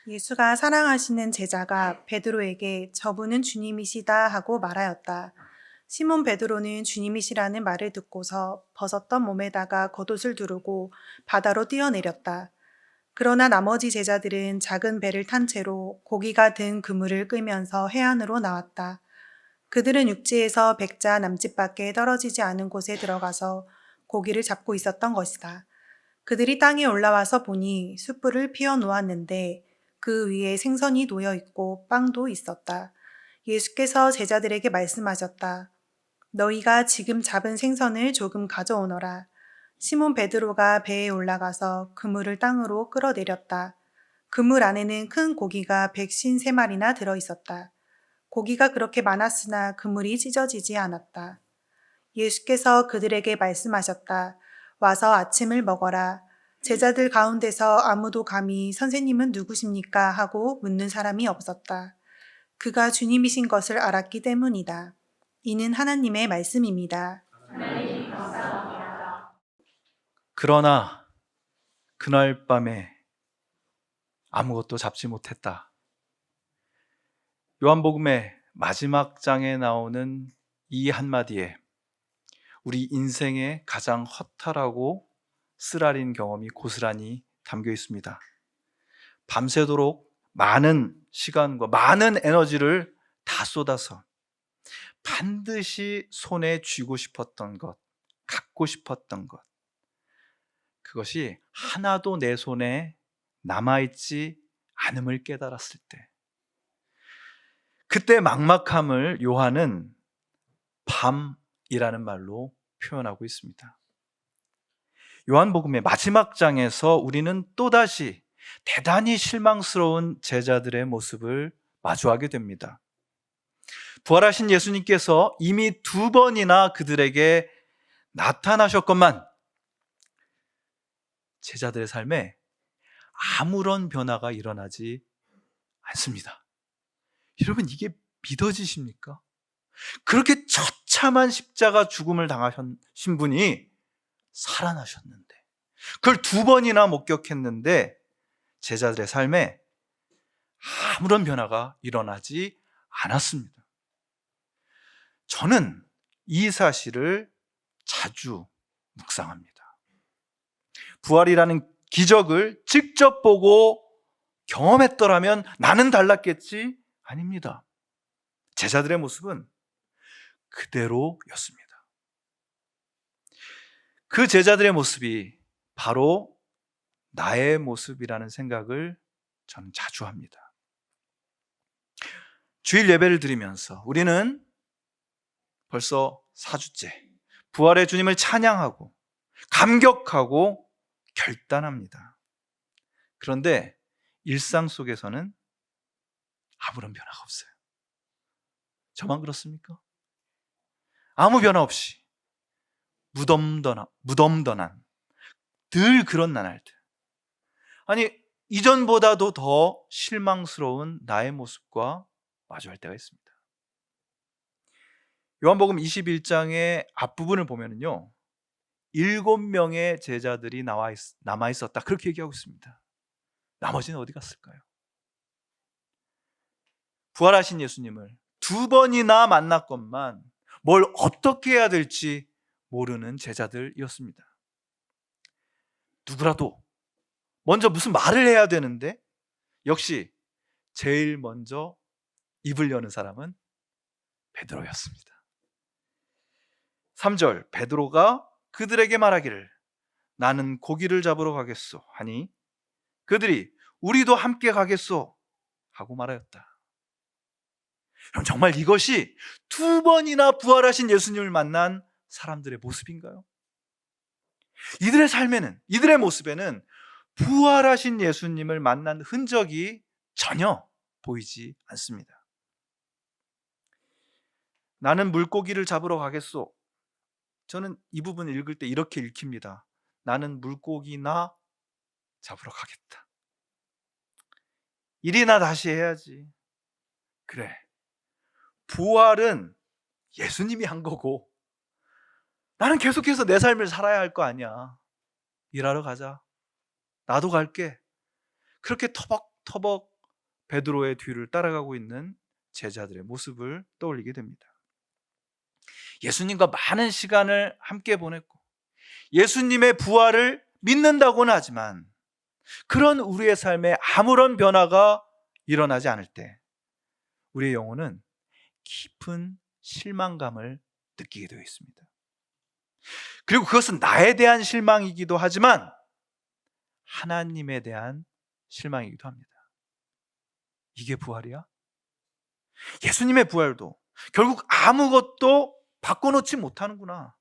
예수가 사랑하시는 제자가 베드로에게 저분은 주님이시다 하고 말하였다. 시몬 베드로는 주님이시라는 말을 듣고서 벗었던 몸에다가 겉옷을 두르고 바다로 뛰어내렸다. 그러나 나머지 제자들은 작은 배를 탄 채로 고기가 든 그물을 끌면서 해안으로 나왔다. 그들은 육지에서 백자 남짓밖에 떨어지지 않은 곳에 들어가서 고기를 잡고 있었던 것이다. 그들이 땅에 올라와서 보니 숯불을 피워 놓았는데 그 위에 생선이 놓여 있고 빵도 있었다. 예수께서 제자들에게 말씀하셨다. 너희가 지금 잡은 생선을 조금 가져오너라. 시몬 베드로가 배에 올라가서 그물을 땅으로 끌어내렸다. 그물 안에는 큰 고기가 153마리나 들어 있었다. 고기가 그렇게 많았으나 그물이 찢어지지 않았다. 예수께서 그들에게 말씀하셨다. 와서 아침을 먹어라. 제자들 가운데서 아무도 감히 선생님은 누구십니까? 하고 묻는 사람이 없었다. 그가 주님이신 것을 알았기 때문이다. 이는 하나님의 말씀입니다. 그러나 그날 밤에 아무것도 잡지 못했다. 요한복음의 마지막 장에 나오는 이 한마디에 우리 인생의 가장 허탈하고 쓰라린 경험이 고스란히 담겨 있습니다. 밤새도록 많은 시간과 많은 에너지를 다 쏟아서 반드시 손에 쥐고 싶었던 것, 갖고 싶었던 것, 그것이 하나도 내 손에 남아있지 않음을 깨달았을 때, 그때 막막함을 요한은 밤이라는 말로 표현하고 있습니다. 요한복음의 마지막 장에서 우리는 또다시 대단히 실망스러운 제자들의 모습을 마주하게 됩니다. 부활하신 예수님께서 이미 2번이나 그들에게 나타나셨건만 제자들의 삶에 아무런 변화가 일어나지 않습니다. 여러분, 이게 믿어지십니까? 그렇게 처참한 십자가 죽음을 당하신 분이 살아나셨는데, 그걸 2번이나 목격했는데 제자들의 삶에 아무런 변화가 일어나지 않았습니다. 저는 이 사실을 자주 묵상합니다. 부활이라는 기적을 직접 보고 경험했더라면 나는 달랐겠지? 아닙니다. 제자들의 모습은 그대로였습니다. 그 제자들의 모습이 바로 나의 모습이라는 생각을 저는 자주 합니다. 주일 예배를 드리면서 우리는 벌써 4주째 부활의 주님을 찬양하고 감격하고 결단합니다. 그런데 일상 속에서는 아무런 변화가 없어요. 저만 그렇습니까? 아무 변화 없이 무덤덤한 늘 그런 나날들. 아니, 이전보다도 더 실망스러운 나의 모습과 마주할 때가 있습니다. 요한복음 21장의 앞부분을 보면요, 7명의 제자들이 남아 있었다, 그렇게 얘기하고 있습니다. 나머지는 어디 갔을까요? 부활하신 예수님을 2번이나 만났건만 뭘 어떻게 해야 될지 모르는 제자들이었습니다. 누구라도 먼저 무슨 말을 해야 되는데 역시 제일 먼저 입을 여는 사람은 베드로였습니다. 3절, 베드로가 그들에게 말하기를 나는 고기를 잡으러 가겠소 하니 그들이 우리도 함께 가겠소 하고 말하였다. 그럼 정말 이것이 2번이나 부활하신 예수님을 만난 사람들의 모습인가요? 이들의 삶에는, 이들의 모습에는 부활하신 예수님을 만난 흔적이 전혀 보이지 않습니다. 나는 물고기를 잡으러 가겠소. 저는 이 부분을 읽을 때 이렇게 읽힙니다. 나는 물고기나 잡으러 가겠다. 일이나 다시 해야지. 그래, 부활은 예수님이 한 거고 나는 계속해서 내 삶을 살아야 할 거 아니야. 일하러 가자. 나도 갈게. 그렇게 터벅터벅 베드로의 뒤를 따라가고 있는 제자들의 모습을 떠올리게 됩니다. 예수님과 많은 시간을 함께 보냈고 예수님의 부활을 믿는다고는 하지만 그런 우리의 삶에 아무런 변화가 일어나지 않을 때 우리의 영혼은 깊은 실망감을 느끼게 되어 있습니다. 그리고 그것은 나에 대한 실망이기도 하지만 하나님에 대한 실망이기도 합니다. 이게 부활이야? 예수님의 부활도 결국 아무것도 바꿔놓지 못하는구나.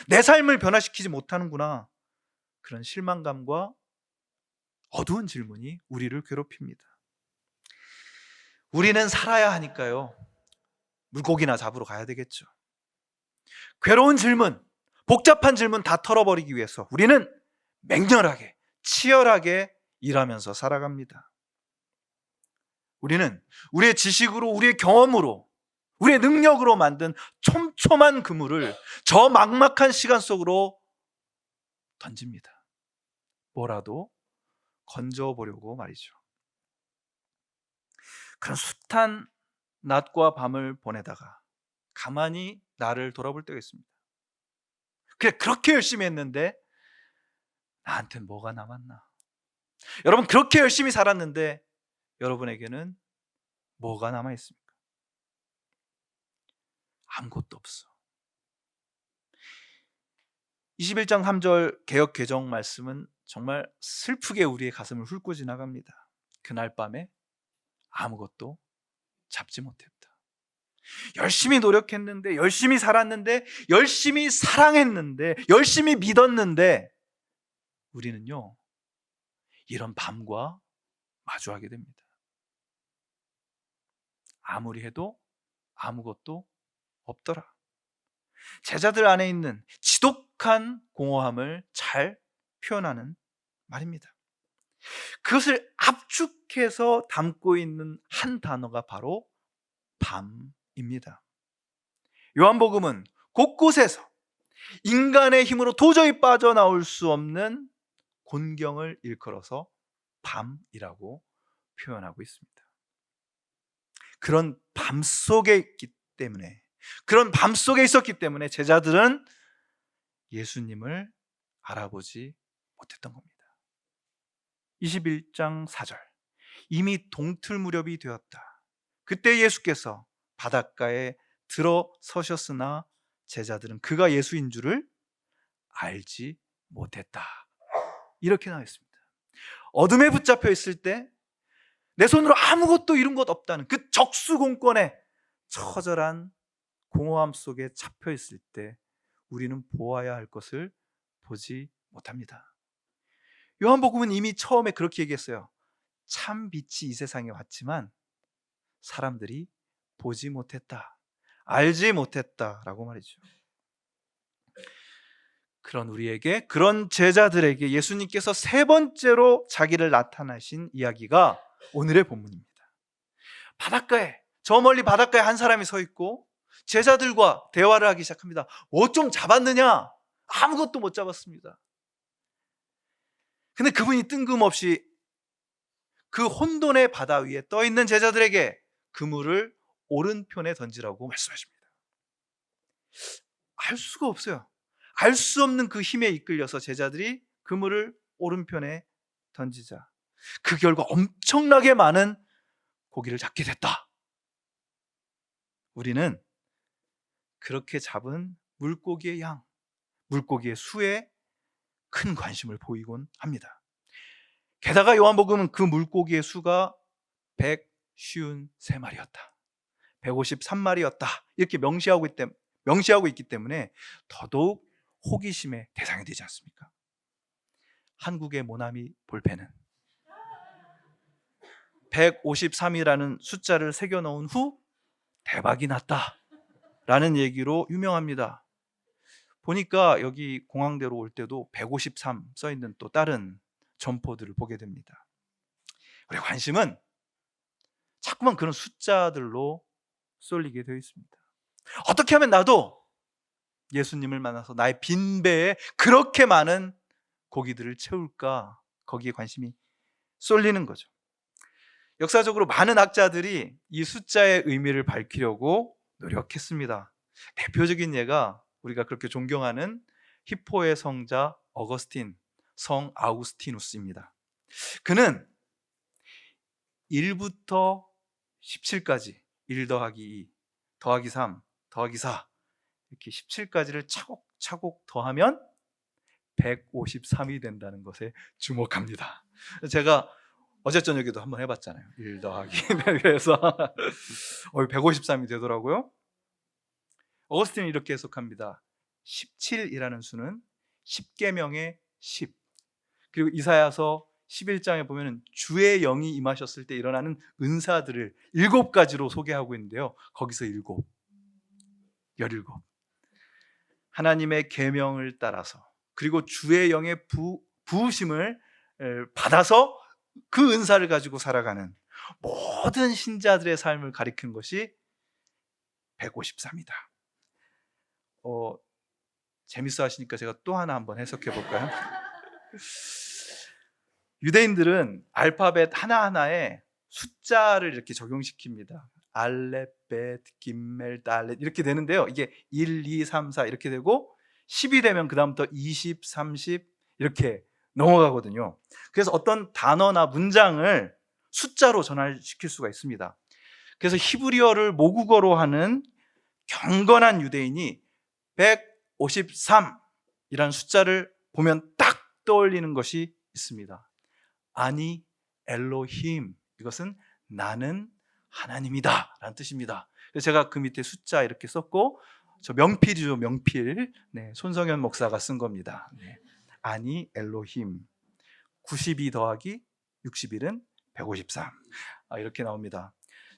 내 삶을 변화시키지 못하는구나. 그런 실망감과 어두운 질문이 우리를 괴롭힙니다. 우리는 살아야 하니까요. 물고기나 잡으러 가야 되겠죠. 괴로운 질문, 복잡한 질문 다 털어버리기 위해서 우리는 맹렬하게, 치열하게 일하면서 살아갑니다. 우리는 우리의 지식으로, 우리의 경험으로, 우리의 능력으로 만든 촘촘한 그물을 저 막막한 시간 속으로 던집니다. 뭐라도 건져보려고 말이죠. 그런 숱한 낮과 밤을 보내다가 가만히 나를 돌아볼 때가 있습니다. 그래, 그렇게 열심히 했는데 나한테는 뭐가 남았나? 여러분, 그렇게 열심히 살았는데 여러분에게는 뭐가 남아 있습니까? 아무것도 없어. 21장 3절 개역 개정 말씀은 정말 슬프게 우리의 가슴을 훑고 지나갑니다. 그날 밤에 아무것도 잡지 못했다. 열심히 노력했는데, 열심히 살았는데, 열심히 사랑했는데, 열심히 믿었는데 우리는요, 이런 밤과 마주하게 됩니다. 아무리 해도 아무것도 없더라. 제자들 안에 있는 지독한 공허함을 잘 표현하는 말입니다. 그것을 압축해서 담고 있는 한 단어가 바로 밤입니다. 요한복음은 곳곳에서 인간의 힘으로 도저히 빠져나올 수 없는 곤경을 일컬어서 밤이라고 표현하고 있습니다. 그런 밤 속에 있기 때문에, 그런 밤 속에 있었기 때문에 제자들은 예수님을 알아보지 못했던 겁니다. 21장 4절, 이미 동틀 무렵이 되었다. 그때 예수께서 바닷가에 들어서셨으나 제자들은 그가 예수인 줄을 알지 못했다. 이렇게 나와 있습니다. 어둠에 붙잡혀 있을 때 내 손으로 아무것도 이룬 것 없다는 그 적수공권의 처절한 공허함 속에 잡혀 있을 때 우리는 보아야 할 것을 보지 못합니다. 요한복음은 이미 처음에 그렇게 얘기했어요. 참 빛이 이 세상에 왔지만 사람들이 보지 못했다, 알지 못했다라고 말이죠. 그런 우리에게, 그런 제자들에게 예수님께서 세 번째로 자기를 나타나신 이야기가 오늘의 본문입니다. 바닷가에, 저 멀리 바닷가에 한 사람이 서 있고 제자들과 대화를 하기 시작합니다. 뭐 좀 잡았느냐? 아무것도 못 잡았습니다. 근데 그분이 뜬금없이 그 혼돈의 바다 위에 떠 있는 제자들에게 그물을 오른편에 던지라고 말씀하십니다. 알 수가 없어요. 알 수 없는 그 힘에 이끌려서 제자들이 그물을 오른편에 던지자 그 결과 엄청나게 많은 고기를 잡게 됐다. 우리는 그렇게 잡은 물고기의 양, 물고기의 수에 큰 관심을 보이곤 합니다. 게다가 요한복음은 그 물고기의 수가 153마리였다, 153마리였다 이렇게 명시하고 있기 때문에 더더욱 호기심의 대상이 되지 않습니까? 한국의 모나미 볼펜은 153이라는 숫자를 새겨넣은 후 대박이 났다 라는 얘기로 유명합니다. 보니까 여기 공항대로 올 때도 153 써있는 또 다른 점포들을 보게 됩니다. 우리 관심은 자꾸만 그런 숫자들로 쏠리게 되어 있습니다. 어떻게 하면 나도 예수님을 만나서 나의 빈배에 그렇게 많은 고기들을 채울까, 거기에 관심이 쏠리는 거죠. 역사적으로 많은 학자들이 이 숫자의 의미를 밝히려고 노력했습니다. 대표적인 예가 우리가 그렇게 존경하는 히포의 성자 어거스틴, 성 아우구스티누스입니다. 그는 1부터 17까지 1 더하기 2 더하기 3 더하기 4 이렇게 17까지를 차곡차곡 더하면 153이 된다는 것에 주목합니다. 제가 어제 저녁에도 한번 해봤잖아요. 1 더하기 그래서 153이 되더라고요. 어거스틴은 이렇게 해석합니다. 17이라는 수는 10계명의 10, 그리고 이사야서 11장에 보면 주의 영이 임하셨을 때 일어나는 은사들을 7가지로 소개하고 있는데요. 거기서 17, 하나님의 계명을 따라서, 그리고 주의 영의 부으심을 받아서 그 은사를 가지고 살아가는 모든 신자들의 삶을 가리키는 것이 153이다. 재밌어 하시니까 제가 또 하나 한번 해석해 볼까요? 유대인들은 알파벳 하나하나에 숫자를 이렇게 적용시킵니다. 알렙, bet, 김멜, 달렛 이렇게 되는데요. 이게 1, 2, 3, 4 이렇게 되고 10이 되면 그 다음부터 20, 30 이렇게 넘어가거든요. 그래서 어떤 단어나 문장을 숫자로 전환시킬 수가 있습니다. 그래서 히브리어를 모국어로 하는 경건한 유대인이 153이라는 숫자를 보면 딱 떠올리는 것이 있습니다. 아니 엘로힘, 이것은 나는 하나님이다 라는 뜻입니다. 그래서 제가 그 밑에 숫자 이렇게 썼고, 저 명필이죠, 명필. 네, 손성현 목사가 쓴 겁니다. 네. 아니 엘로힘 92 더하기 61은 153 이렇게 나옵니다.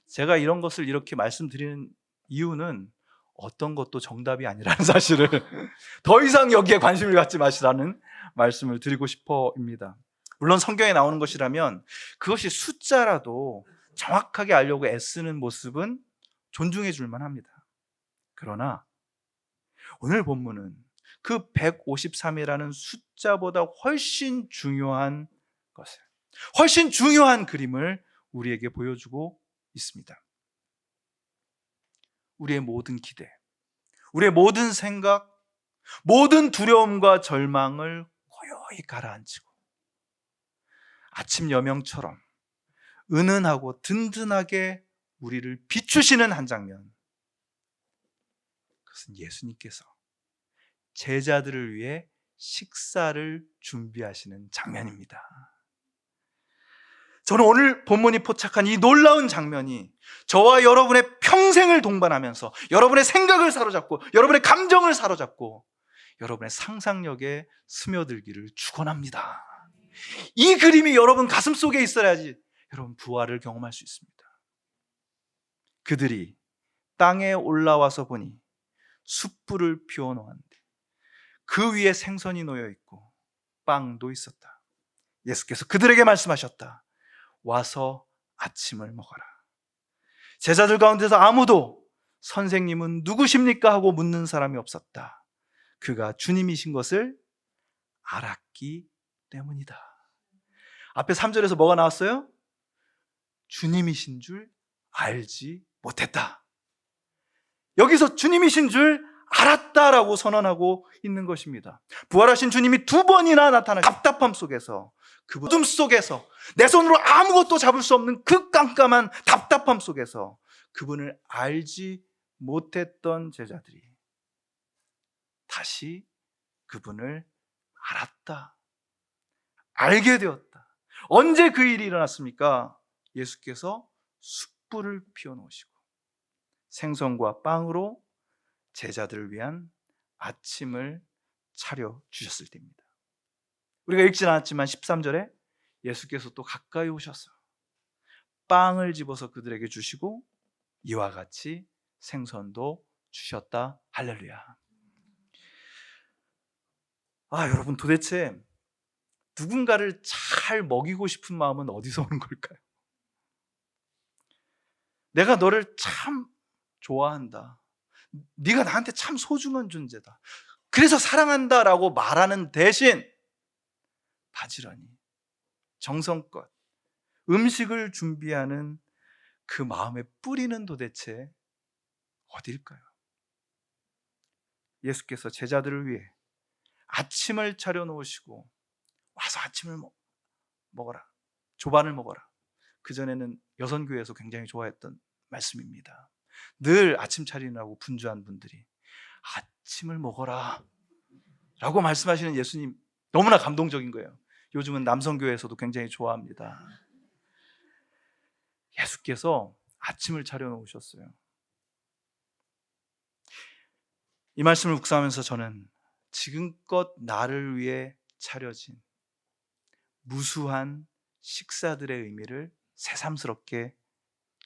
제가 이런 것을 이렇게 말씀드리는 이유는 어떤 것도 정답이 아니라는 사실을 더 이상 여기에 관심을 갖지 마시라는 말씀을 드리고 싶어입니다. 물론 성경에 나오는 것이라면 그것이 숫자라도 정확하게 알려고 애쓰는 모습은 존중해 줄 만합니다. 그러나 오늘 본문은 그 153이라는 숫자보다 훨씬 중요한 것을, 훨씬 중요한 그림을 우리에게 보여주고 있습니다. 우리의 모든 기대, 우리의 모든 생각, 모든 두려움과 절망을 고요히 가라앉히고 아침 여명처럼 은은하고 든든하게 우리를 비추시는 한 장면, 그것은 예수님께서 제자들을 위해 식사를 준비하시는 장면입니다. 저는 오늘 본문이 포착한 이 놀라운 장면이 저와 여러분의 평생을 동반하면서 여러분의 생각을 사로잡고 여러분의 감정을 사로잡고 여러분의 상상력에 스며들기를 축원합니다. 이 그림이 여러분 가슴속에 있어야지 여러분 부활을 경험할 수 있습니다. 그들이 땅에 올라와서 보니 숯불을 피워놓았는데 그 위에 생선이 놓여 있고 빵도 있었다. 예수께서 그들에게 말씀하셨다. 와서 아침을 먹어라. 제자들 가운데서 아무도 선생님은 누구십니까? 하고 묻는 사람이 없었다. 그가 주님이신 것을 알았기 때문이다. 앞에 3절에서 뭐가 나왔어요? 주님이신 줄 알지 못했다. 여기서 주님이신 줄 알았다라고 선언하고 있는 것입니다. 부활하신 주님이 2번이나 나타나 답답함 속에서, 그 어둠 속에서, 내 손으로 아무것도 잡을 수 없는 그 깜깜한 답답함 속에서 그분을 알지 못했던 제자들이 다시 그분을 알았다, 알게 되었다. 언제 그 일이 일어났습니까? 예수께서 숯불을 피워놓으시고 생선과 빵으로 제자들을 위한 아침을 차려주셨을 때입니다. 우리가 읽진 않았지만 13절에 예수께서 또 가까이 오셔서 빵을 집어서 그들에게 주시고 이와 같이 생선도 주셨다. 할렐루야. 여러분, 도대체 누군가를 잘 먹이고 싶은 마음은 어디서 오는 걸까요? 내가 너를 참 좋아한다, 네가 나한테 참 소중한 존재다, 그래서 사랑한다라고 말하는 대신 바지런히 정성껏 음식을 준비하는 그 마음의 뿌리는 도대체 어디일까요? 예수께서 제자들을 위해 아침을 차려 놓으시고 와서 아침을 먹어라, 조반을 먹어라. 그전에는 여선교회에서 굉장히 좋아했던 말씀입니다. 늘 아침 차리느라고 분주한 분들이 아침을 먹어라 라고 말씀하시는 예수님, 너무나 감동적인 거예요. 요즘은 남성교회에서도 굉장히 좋아합니다. 예수께서 아침을 차려 놓으셨어요. 이 말씀을 묵상하면서 저는 지금껏 나를 위해 차려진 무수한 식사들의 의미를 새삼스럽게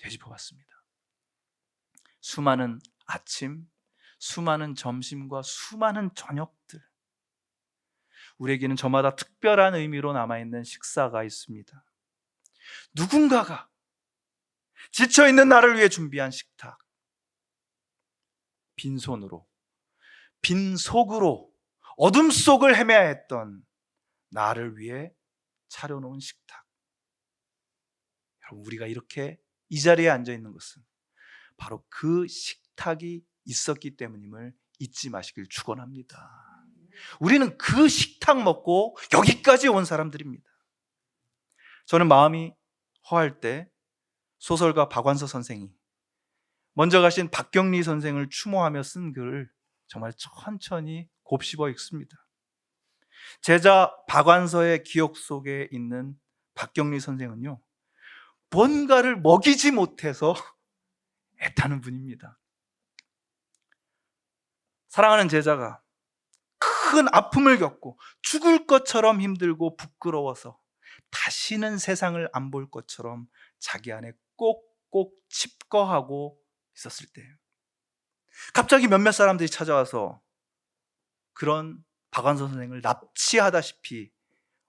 되짚어 봤습니다. 수많은 아침, 수많은 점심과 수많은 저녁들, 우리에게는 저마다 특별한 의미로 남아있는 식사가 있습니다. 누군가가 지쳐있는 나를 위해 준비한 식탁, 빈손으로, 빈속으로 어둠 속을 헤매야 했던 나를 위해 차려놓은 식탁. 여러분, 우리가 이렇게 이 자리에 앉아있는 것은 바로 그 식탁이 있었기 때문임을 잊지 마시길 축원합니다. 우리는 그 식탁 먹고 여기까지 온 사람들입니다. 저는 마음이 허할 때 소설가 박완서 선생이 먼저 가신 박경리 선생을 추모하며 쓴 글을 정말 천천히 곱씹어 읽습니다. 제자 박완서의 기억 속에 있는 박경리 선생은요, 뭔가를 먹이지 못해서 애타는 분입니다. 사랑하는 제자가 큰 아픔을 겪고 죽을 것처럼 힘들고 부끄러워서 다시는 세상을 안 볼 것처럼 자기 안에 꼭꼭 칩거하고 있었을 때 갑자기 몇몇 사람들이 찾아와서 그런 박완서 선생을 납치하다시피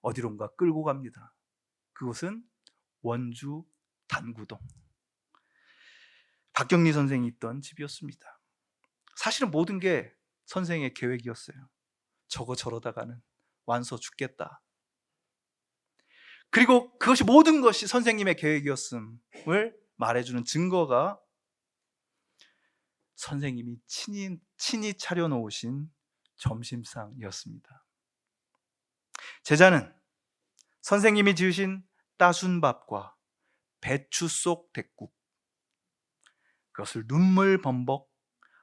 어디론가 끌고 갑니다. 그곳은 원주 단구동, 박경리 선생이 있던 집이었습니다. 사실은 모든 게 선생의 계획이었어요. 저러다가는 완서 죽겠다. 그리고 그것이 모든 것이 선생님의 계획이었음을 말해주는 증거가 선생님이 친히 차려놓으신 점심상이었습니다. 제자는 선생님이 지으신 따순 밥과 배추 속 대국, 그것을 눈물 범벅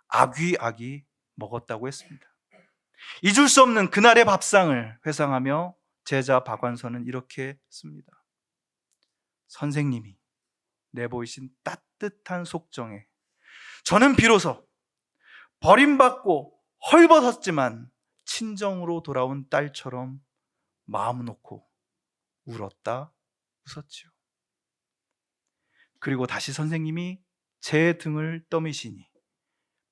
아귀아귀 먹었다고 했습니다. 잊을 수 없는 그날의 밥상을 회상하며 제자 박완서는 이렇게 씁니다. 선생님이 내보이신 따뜻한 속정에 저는 비로소 버림받고 헐벗었지만 친정으로 돌아온 딸처럼 마음 놓고 울었다 웃었지요. 그리고 다시 선생님이 제 등을 떠미시니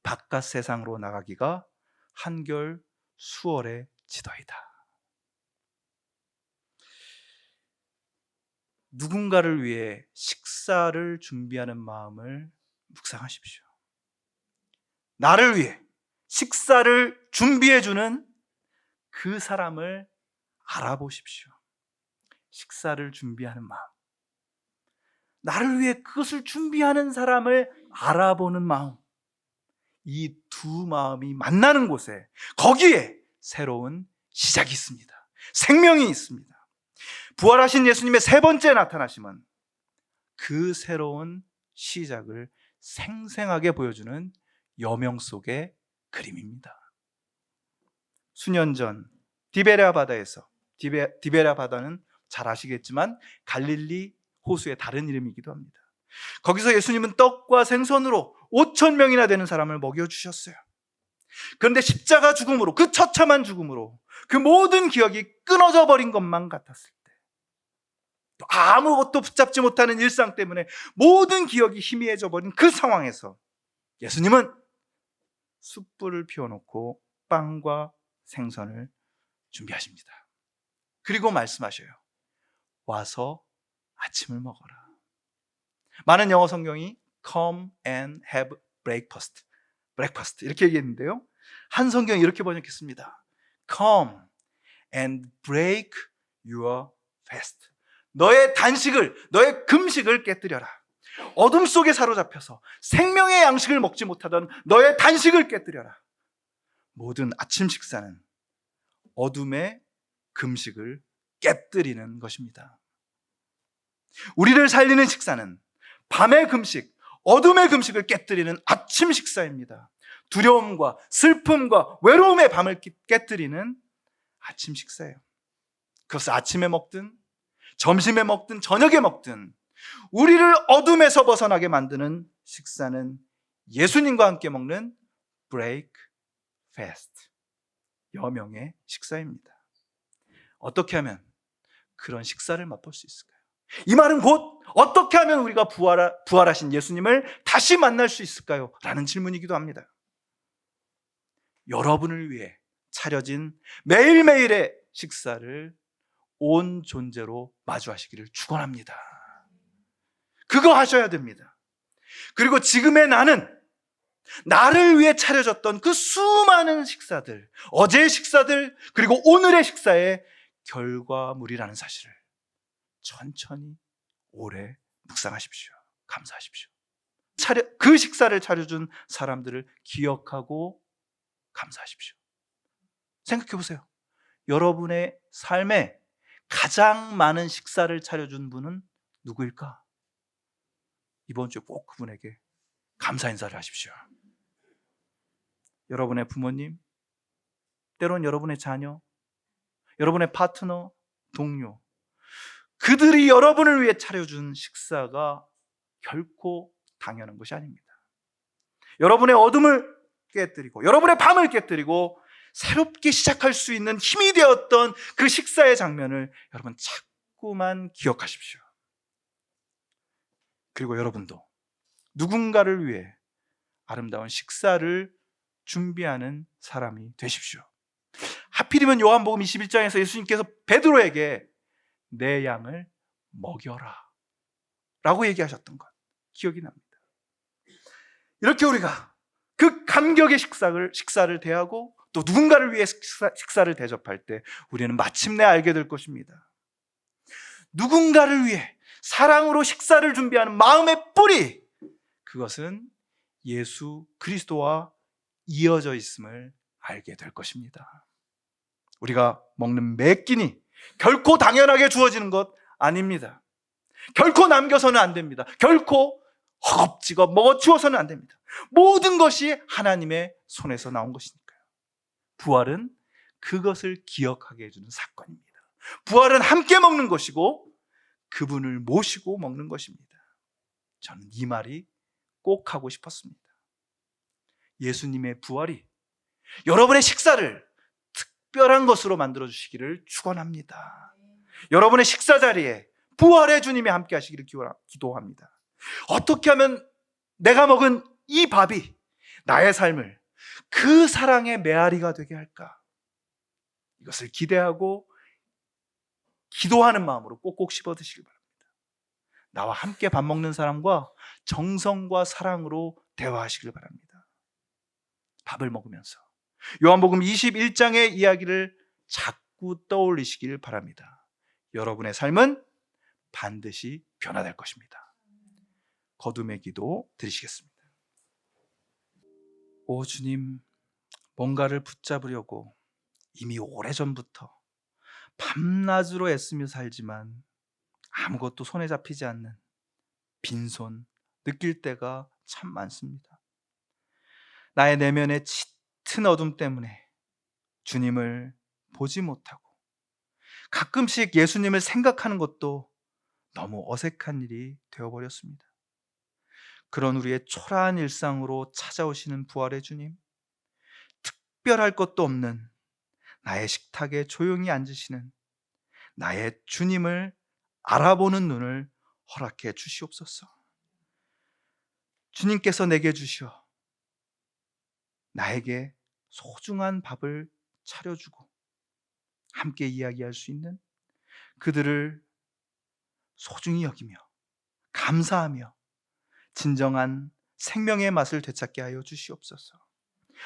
바깥 세상으로 나가기가 한결 수월해지더이다. 누군가를 위해 식사를 준비하는 마음을 묵상하십시오. 나를 위해 식사를 준비해주는 그 사람을 알아보십시오. 식사를 준비하는 마음, 나를 위해 그것을 준비하는 사람을 알아보는 마음, 이 두 마음이 만나는 곳에, 거기에 새로운 시작이 있습니다. 생명이 있습니다. 부활하신 예수님의 세 번째 나타나심은 그 새로운 시작을 생생하게 보여주는 여명 속의 그림입니다. 수년 전 디베랴 바다에서, 디베랴 바다는 잘 아시겠지만 갈릴리 호수의 다른 이름이기도 합니다. 거기서 예수님은 떡과 생선으로 5,000명이나 되는 사람을 먹여주셨어요. 그런데 십자가 죽음으로, 그 처참한 죽음으로 그 모든 기억이 끊어져 버린 것만 같았을 때, 또 아무것도 붙잡지 못하는 일상 때문에 모든 기억이 희미해져 버린 그 상황에서 예수님은 숯불을 피워놓고 빵과 생선을 준비하십니다. 그리고 말씀하셔요. 와서 아침을 먹어라. 많은 영어 성경이 come and have breakfast 이렇게 얘기했는데요, 한 성경이 이렇게 번역했습니다. Come and break your fast. 너의 단식을, 너의 금식을 깨뜨려라. 어둠 속에 사로잡혀서 생명의 양식을 먹지 못하던 너의 단식을 깨뜨려라. 모든 아침 식사는 어둠의 금식을 깨뜨리는 것입니다. 우리를 살리는 식사는 밤의 금식, 어둠의 금식을 깨뜨리는 아침 식사입니다. 두려움과 슬픔과 외로움의 밤을 깨뜨리는 아침 식사예요. 그것을 아침에 먹든 점심에 먹든 저녁에 먹든 우리를 어둠에서 벗어나게 만드는 식사는 예수님과 함께 먹는 break fast, 여명의 식사입니다. 어떻게 하면 그런 식사를 맛볼 수 있을까요? 이 말은 곧 어떻게 하면 우리가 부활하신 예수님을 다시 만날 수 있을까요? 라는 질문이기도 합니다. 여러분을 위해 차려진 매일매일의 식사를 온 존재로 마주하시기를 축원합니다. 그거 하셔야 됩니다. 그리고 지금의 나를 위해 차려졌던 그 수많은 식사들, 어제의 식사들, 그리고 오늘의 식사의 결과물이라는 사실을 천천히 오래 묵상하십시오. 감사하십시오. 그 식사를 차려준 사람들을 기억하고 감사하십시오. 생각해 보세요. 여러분의 삶에 가장 많은 식사를 차려준 분은 누구일까? 이번 주에 꼭 그분에게 감사 인사를 하십시오. 여러분의 부모님, 때론 여러분의 자녀, 여러분의 파트너, 동료, 그들이 여러분을 위해 차려준 식사가 결코 당연한 것이 아닙니다. 여러분의 어둠을 깨뜨리고 여러분의 밤을 깨뜨리고 새롭게 시작할 수 있는 힘이 되었던 그 식사의 장면을 여러분 자꾸만 기억하십시오. 그리고 여러분도 누군가를 위해 아름다운 식사를 준비하는 사람이 되십시오. 하필이면 요한복음 21장에서 예수님께서 베드로에게 내 양을 먹여라 라고 얘기하셨던 것 기억이 납니다. 이렇게 우리가 그 감격의 식사를 대하고 또 누군가를 위해 식사를 대접할 때 우리는 마침내 알게 될 것입니다. 누군가를 위해 사랑으로 식사를 준비하는 마음의 뿌리, 그것은 예수 그리스도와 이어져 있음을 알게 될 것입니다. 우리가 먹는 매 끼니 결코 당연하게 주어지는 것 아닙니다. 결코 남겨서는 안 됩니다. 결코 허겁지겁 먹어치워서는 안 됩니다. 모든 것이 하나님의 손에서 나온 것이니까요. 부활은 그것을 기억하게 해주는 사건입니다. 부활은 함께 먹는 것이고 그분을 모시고 먹는 것입니다. 저는 이 말이 꼭 하고 싶었습니다. 예수님의 부활이 여러분의 식사를 특별한 것으로 만들어주시기를 축원합니다. 여러분의 식사 자리에 부활의 주님이 함께 하시기를 기도합니다. 어떻게 하면 내가 먹은 이 밥이 나의 삶을 그 사랑의 메아리가 되게 할까? 이것을 기대하고 기도하는 마음으로 꼭꼭 씹어 드시길 바랍니다. 나와 함께 밥 먹는 사람과 정성과 사랑으로 대화하시길 바랍니다. 밥을 먹으면서 요한복음 21장의 이야기를 자꾸 떠올리시길 바랍니다. 여러분의 삶은 반드시 변화될 것입니다. 거듭의 기도 드리시겠습니다. 오 주님, 뭔가를 붙잡으려고 이미 오래전부터 밤낮으로 애쓰며 살지만 아무것도 손에 잡히지 않는 빈손 느낄 때가 참 많습니다. 나의 내면의 짙은 어둠 때문에 주님을 보지 못하고 가끔씩 예수님을 생각하는 것도 너무 어색한 일이 되어버렸습니다. 그런 우리의 초라한 일상으로 찾아오시는 부활의 주님, 특별할 것도 없는 나의 식탁에 조용히 앉으시는 나의 주님을 알아보는 눈을 허락해 주시옵소서. 주님께서 내게 주시어 나에게 소중한 밥을 차려주고 함께 이야기할 수 있는 그들을 소중히 여기며 감사하며 진정한 생명의 맛을 되찾게 하여 주시옵소서.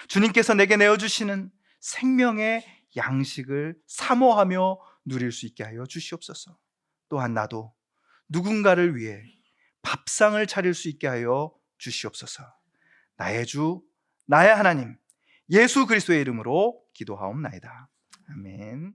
주님께서 내게 내어주시는 생명의 양식을 사모하며 누릴 수 있게 하여 주시옵소서. 또한 나도 누군가를 위해 밥상을 차릴 수 있게 하여 주시옵소서. 나의 주, 나의 하나님, 예수 그리스도의 이름으로 기도하옵나이다. 아멘.